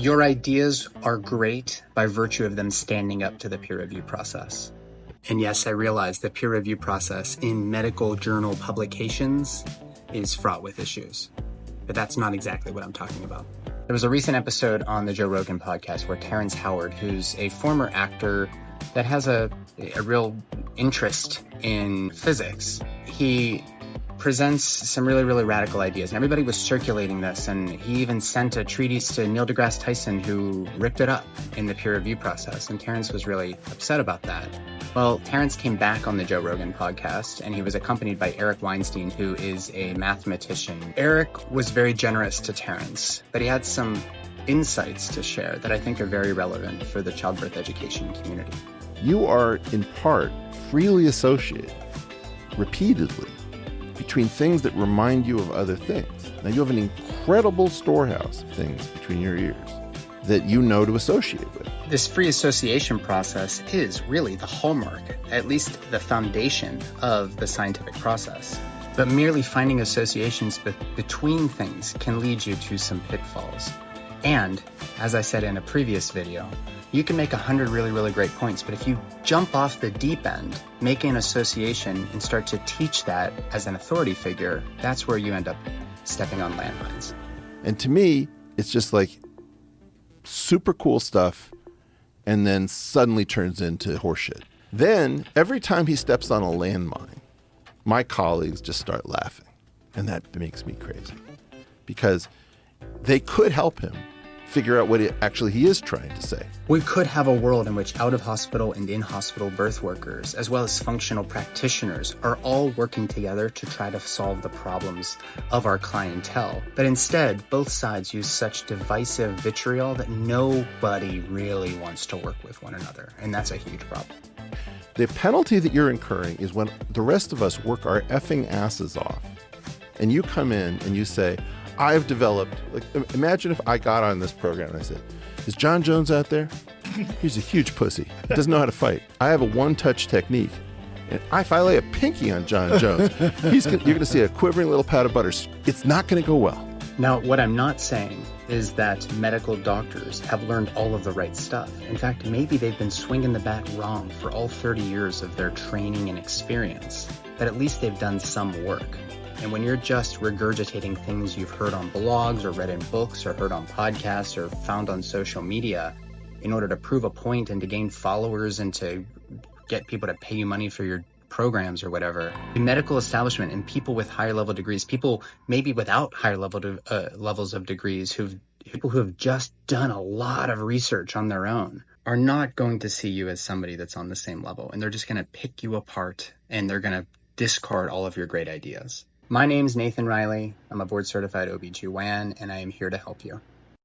Your ideas are great by virtue of them standing up to the peer review process. And yes, I realize the peer review process in medical journal publications is fraught with issues, but that's not exactly what I'm talking about. There was a recent episode on the Joe Rogan podcast where Terrence Howard, who's a former actor that has a real interest in physics, he presents some really, really radical ideas. And everybody was circulating this, and he even sent a treatise to Neil deGrasse Tyson, who ripped it up in the peer review process. And Terrence was really upset about that. Well, Terrence came back on the Joe Rogan podcast, and he was accompanied by Eric Weinstein, who is a mathematician. Eric was very generous to Terrence, but he had some insights to share that I think are very relevant for the childbirth education community. You are, in part, freely associated, repeatedly, between things that remind you of other things. Now, you have an incredible storehouse of things between your ears that you know to associate with. This free association process is really the hallmark, at least the foundation of the scientific process. But merely finding associations between things can lead you to some pitfalls. And, as I said in a previous video, you can make 100 really, really great points, but if you jump off the deep end, make an association and start to teach that as an authority figure, that's where you end up stepping on landmines. And to me, it's just like super cool stuff and then suddenly turns into horseshit. Then, every time he steps on a landmine, my colleagues just start laughing. And that makes me crazy. Because they could help him figure out what he is trying to say. We could have a world in which out-of-hospital and in-hospital birth workers, as well as functional practitioners, are all working together to try to solve the problems of our clientele. But instead, both sides use such divisive vitriol that nobody really wants to work with one another. And that's a huge problem. The penalty that you're incurring is when the rest of us work our effing asses off, and you come in and you say, I've developed, imagine if I got on this program and I said, is John Jones out there? He's a huge pussy. He doesn't know how to fight. I have a one-touch technique. And if I lay a pinky on John Jones, you're going to see a quivering little pat of butter. It's not going to go well. Now, what I'm not saying is that medical doctors have learned all of the right stuff. In fact, maybe they've been swinging the bat wrong for all 30 years of their training and experience, but at least they've done some work. And when you're just regurgitating things you've heard on blogs or read in books or heard on podcasts or found on social media in order to prove a point and to gain followers and to get people to pay you money for your programs or whatever, the medical establishment and people with higher level degrees, people maybe without higher levels of degrees, people who have just done a lot of research on their own, are not going to see you as somebody that's on the same level. And they're just going to pick you apart and they're going to discard all of your great ideas. My name's Nathan Riley. I'm a board-certified OBGYN, and I am here to help you.